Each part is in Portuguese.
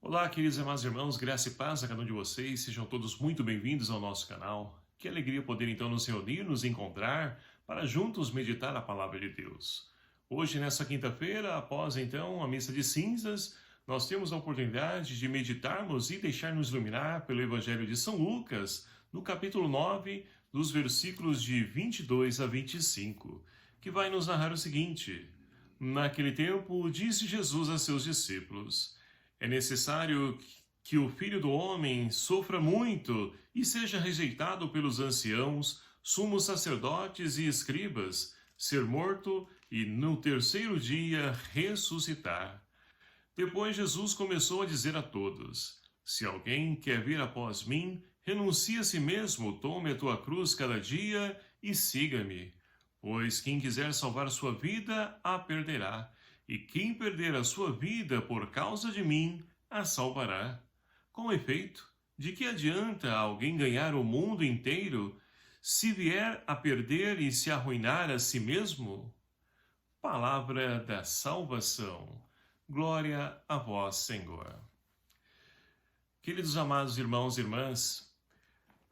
Olá, queridos e amados irmãos, graça e paz a cada um de vocês, sejam todos muito bem-vindos ao nosso canal. Que alegria poder então nos reunir, nos encontrar, para juntos meditar a palavra de Deus. Hoje, nessa quinta-feira, após então a missa de cinzas, nós temos a oportunidade de meditarmos e deixar-nos iluminar pelo Evangelho de São Lucas, no capítulo 9, dos versículos de 22 a 25, que vai nos narrar o seguinte: Naquele tempo, disse Jesus a seus discípulos: é necessário que o Filho do Homem sofra muito e seja rejeitado pelos anciãos, sumos sacerdotes e escribas, ser morto e no terceiro dia ressuscitar. Depois Jesus começou a dizer a todos: Se alguém quer vir após mim, renuncie a si mesmo, tome a tua cruz cada dia e siga-me. Pois quem quiser salvar sua vida, a perderá. E quem perder a sua vida por causa de mim, a salvará. Com efeito, de que adianta alguém ganhar o mundo inteiro, se vier a perder e se arruinar a si mesmo? Palavra da salvação. Glória a vós, Senhor. Queridos amados irmãos e irmãs,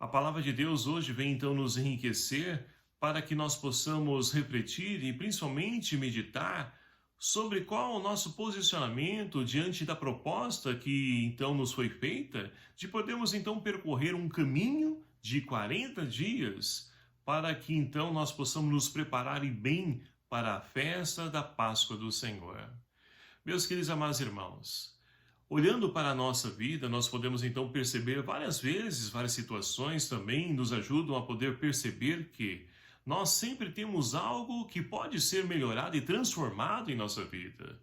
a palavra de Deus hoje vem então nos enriquecer para que nós possamos refletir e principalmente meditar sobre qual o nosso posicionamento diante da proposta que então nos foi feita, de podermos então percorrer um caminho de 40 dias, para que então nós possamos nos preparar e bem para a festa da Páscoa do Senhor. Meus queridos amados irmãos, olhando para a nossa vida, nós podemos então perceber várias vezes, várias situações também nos ajudam a poder perceber que nós sempre temos algo que pode ser melhorado e transformado em nossa vida.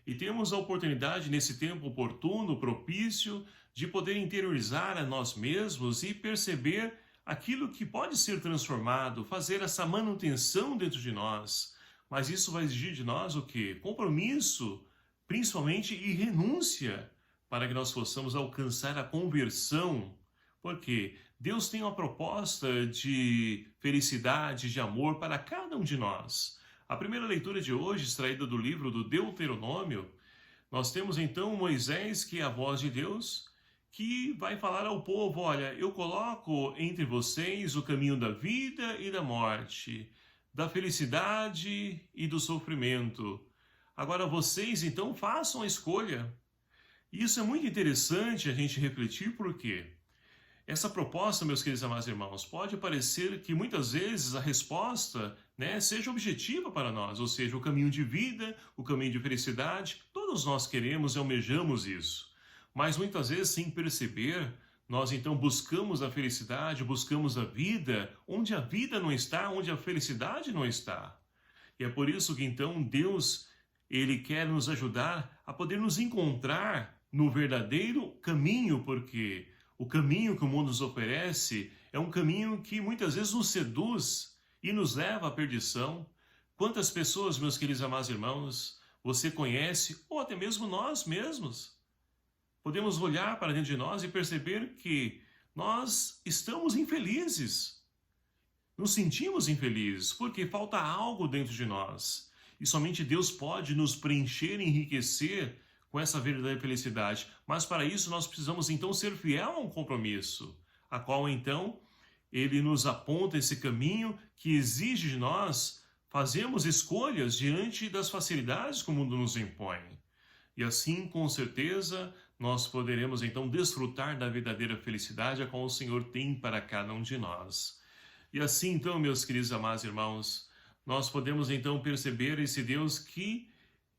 E temos a oportunidade, nesse tempo oportuno, propício, de poder interiorizar a nós mesmos e perceber aquilo que pode ser transformado, fazer essa manutenção dentro de nós. Mas isso vai exigir de nós o quê? Compromisso, principalmente, e renúncia, para que nós possamos alcançar a conversão. Porque Deus tem uma proposta de felicidade, de amor para cada um de nós. A primeira leitura de hoje, extraída do livro do Deuteronômio, nós temos então Moisés, que é a voz de Deus, que vai falar ao povo: olha, eu coloco entre vocês o caminho da vida e da morte, da felicidade e do sofrimento. Agora vocês então façam a escolha. E isso é muito interessante a gente refletir, porque essa proposta, meus queridos amados irmãos, pode parecer que muitas vezes a resposta, seja objetiva para nós, ou seja, o caminho de vida, o caminho de felicidade, todos nós queremos e almejamos isso. Mas muitas vezes, sem perceber, nós então buscamos a felicidade, buscamos a vida não está, onde a felicidade não está. E é por isso que então Deus, Ele quer nos ajudar a poder nos encontrar no verdadeiro caminho, porque o caminho que o mundo nos oferece é um caminho que muitas vezes nos seduz e nos leva à perdição. Quantas pessoas, meus queridos amados irmãos, você conhece, ou até mesmo nós mesmos, podemos olhar para dentro de nós e perceber que nós estamos infelizes, nos sentimos infelizes, porque falta algo dentro de nós. E somente Deus pode nos preencher e enriquecer com essa verdadeira felicidade. Mas para isso nós precisamos então ser fiel a um compromisso, a qual então Ele nos aponta esse caminho que exige de nós fazermos escolhas diante das facilidades que o mundo nos impõe. E assim, com certeza, nós poderemos então desfrutar da verdadeira felicidade a qual o Senhor tem para cada um de nós. E assim então, meus queridos amados irmãos, nós podemos então perceber esse Deus que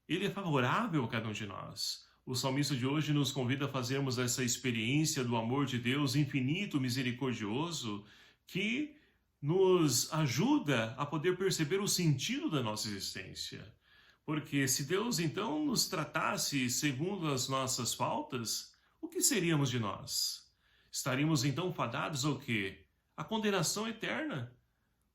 Ele é favorável a cada um de nós. O salmista de hoje nos convida a fazermos essa experiência do amor de Deus infinito, misericordioso, que nos ajuda a poder perceber o sentido da nossa existência. Porque se Deus então nos tratasse segundo as nossas faltas, o que seríamos de nós? Estaríamos então fadados ao quê? A condenação eterna.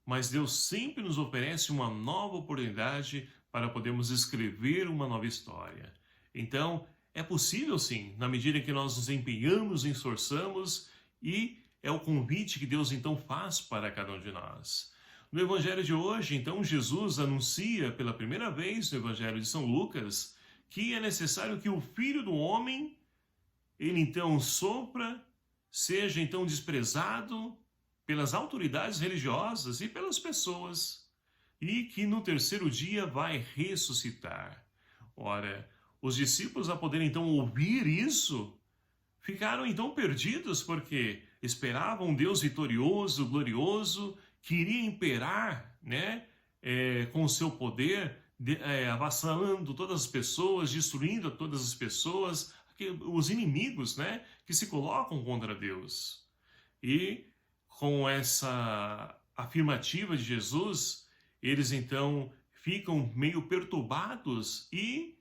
Mas Deus sempre nos oferece uma nova oportunidade para podermos escrever uma nova história. Então, é possível sim, na medida em que nós nos empenhamos, esforçamos, e é o convite que Deus então faz para cada um de nós. No Evangelho de hoje, então, Jesus anuncia pela primeira vez no Evangelho de São Lucas que é necessário que o Filho do Homem ele então sopra, seja então desprezado pelas autoridades religiosas e pelas pessoas, e que no terceiro dia vai ressuscitar. Ora, os discípulos, a poderem então ouvir isso, ficaram então perdidos, porque esperavam um Deus vitorioso, glorioso, que iria imperar, né, com o seu poder, avassalando todas as pessoas, destruindo todas as pessoas, os inimigos, né, que se colocam contra Deus. E com essa afirmativa de Jesus, eles então ficam meio perturbados e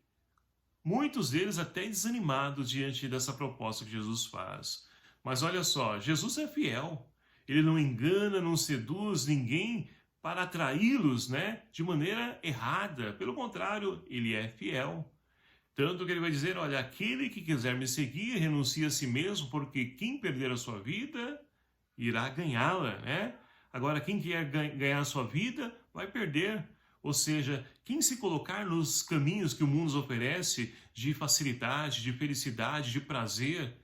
muitos deles até desanimados diante dessa proposta que Jesus faz. Mas olha só, Jesus é fiel. Ele não engana, não seduz ninguém para atraí-los, né, de maneira errada. Pelo contrário, ele é fiel. Tanto que ele vai dizer, olha, aquele que quiser me seguir, renuncie a si mesmo, porque quem perder a sua vida, irá ganhá-la, né? Agora, quem quer ganhar a sua vida, vai perder. Ou seja, quem se colocar nos caminhos que o mundo nos oferece de facilidade, de felicidade, de prazer,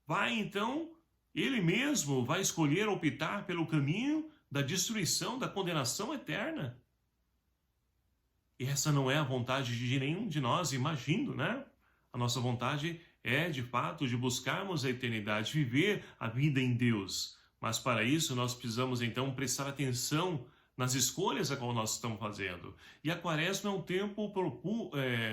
vai então, ele mesmo vai escolher optar pelo caminho da destruição, da condenação eterna. E essa não é a vontade de nenhum de nós, imagino, né? A nossa vontade é, de fato, de buscarmos a eternidade, viver a vida em Deus. Mas para isso nós precisamos então prestar atenção nas escolhas a qual nós estamos fazendo. E a quaresma é um tempo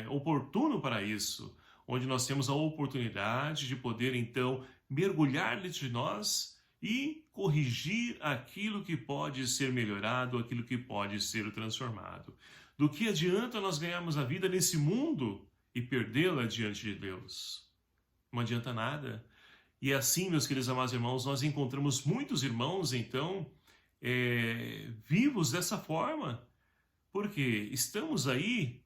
oportuno para isso, onde nós temos a oportunidade de poder então mergulhar dentro de nós e corrigir aquilo que pode ser melhorado, aquilo que pode ser transformado. Do que adianta nós ganharmos a vida nesse mundo e perdê-la diante de Deus? Não adianta nada. E assim, meus queridos amados irmãos, nós encontramos muitos irmãos, então, vivos dessa forma, porque estamos aí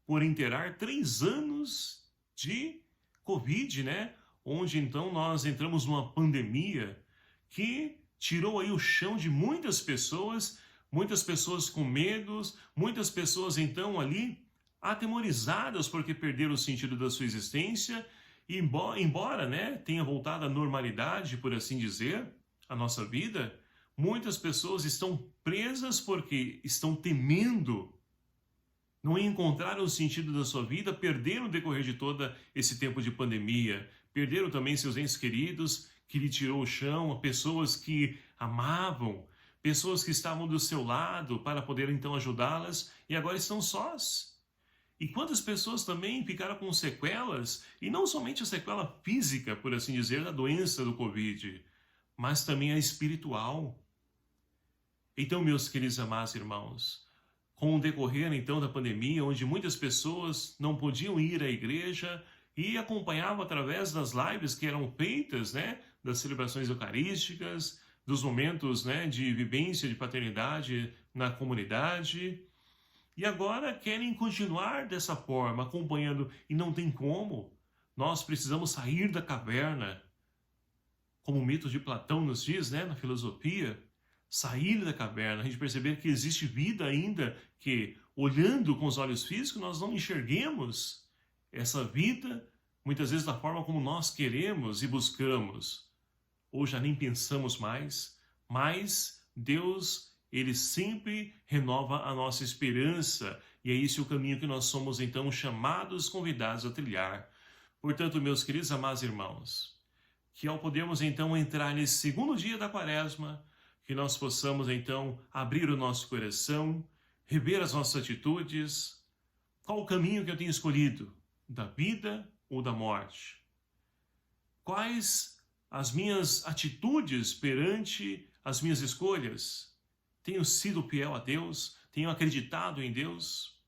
por inteirar 3 anos de Covid, né? Onde então nós entramos numa pandemia que tirou aí o chão de muitas pessoas com medos, muitas pessoas então ali atemorizadas porque perderam o sentido da sua existência, e embora, né, tenha voltado à normalidade, por assim dizer, a nossa vida, muitas pessoas estão presas porque estão temendo, não encontraram o sentido da sua vida, perderam o decorrer de todo esse tempo de pandemia, perderam também seus entes queridos, que lhe tirou o chão, pessoas que amavam, pessoas que estavam do seu lado para poder então ajudá-las e agora estão sós. E quantas pessoas também ficaram com sequelas, e não somente a sequela física, por assim dizer, da doença do Covid, mas também a espiritual. Então, meus queridos amados irmãos, com o decorrer então da pandemia, onde muitas pessoas não podiam ir à igreja e acompanhavam através das lives que eram feitas, né, das celebrações eucarísticas, dos momentos, né, de vivência de paternidade na comunidade, e agora querem continuar dessa forma, acompanhando, e não tem como. Nós precisamos sair da caverna, como o mito de Platão nos diz, né, na filosofia, sair da caverna, a gente perceber que existe vida ainda, que olhando com os olhos físicos nós não enxerguemos essa vida, muitas vezes da forma como nós queremos e buscamos, ou já nem pensamos mais, mas Deus, Ele sempre renova a nossa esperança, e é esse o caminho que nós somos então chamados, convidados a trilhar. Portanto, meus queridos amados irmãos, que ao podermos então entrar nesse segundo dia da quaresma, que nós possamos então abrir o nosso coração, rever as nossas atitudes. Qual o caminho que eu tenho escolhido? Da vida ou da morte? Quais as minhas atitudes perante as minhas escolhas? Tenho sido fiel a Deus? Tenho acreditado em Deus?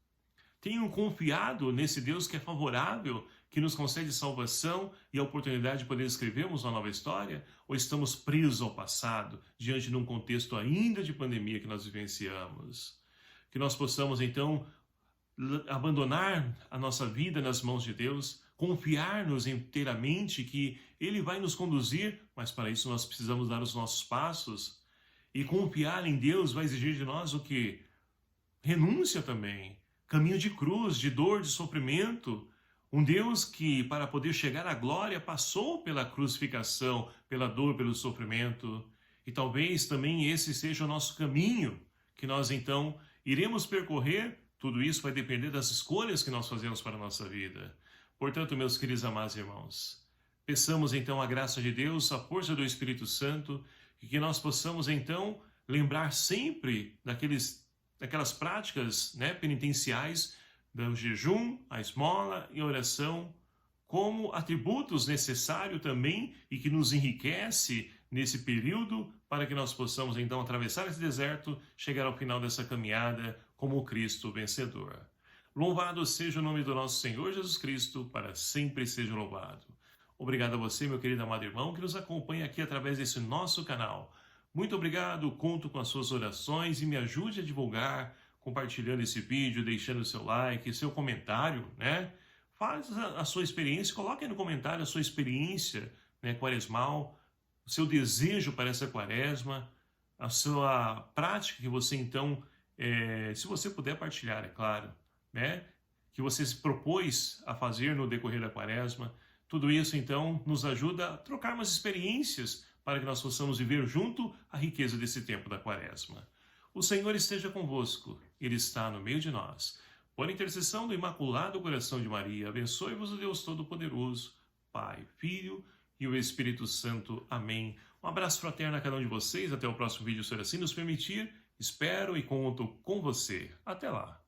Tenho confiado nesse Deus que é favorável, que nos concede salvação e a oportunidade de poder escrevermos uma nova história? Ou estamos presos ao passado, diante de um contexto ainda de pandemia que nós vivenciamos? Que nós possamos, então, abandonar a nossa vida nas mãos de Deus, confiar-nos inteiramente que Ele vai nos conduzir, mas para isso nós precisamos dar os nossos passos. E confiar em Deus vai exigir de nós o quê? Renúncia também, caminho de cruz, de dor, de sofrimento, Um Deus que, para poder chegar à glória, passou pela crucificação, pela dor, pelo sofrimento. E talvez também esse seja o nosso caminho, que nós então iremos percorrer. Tudo isso vai depender das escolhas que nós fazemos para a nossa vida. Portanto, meus queridos amados irmãos, peçamos então a graça de Deus, a força do Espírito Santo, e que nós possamos então lembrar sempre daquelas práticas, né, penitenciais, do jejum, a esmola e a oração, como atributos necessários também e que nos enriquece nesse período para que nós possamos então atravessar esse deserto, chegar ao final dessa caminhada como o Cristo vencedor. Louvado seja o nome do nosso Senhor Jesus Cristo, para sempre seja louvado. Obrigado a você, meu querido amado irmão, que nos acompanha aqui através desse nosso canal. Muito obrigado, conto com as suas orações e me ajude a divulgar, compartilhando esse vídeo, deixando seu like, seu comentário, né? Faz a sua experiência, coloque aí no comentário a sua experiência, né, quaresmal, o seu desejo para essa quaresma, a sua prática que você então, se você puder partilhar, é claro, né, que você se propôs a fazer no decorrer da quaresma. Tudo isso então nos ajuda a trocar umas experiências para que nós possamos viver junto a riqueza desse tempo da quaresma. O Senhor esteja convosco, Ele está no meio de nós. Por intercessão do Imaculado Coração de Maria, abençoe-vos o Deus Todo-Poderoso, Pai, Filho e o Espírito Santo. Amém. Um abraço fraterno a cada um de vocês. Até o próximo vídeo, se assim nos permitir. Espero e conto com você. Até lá.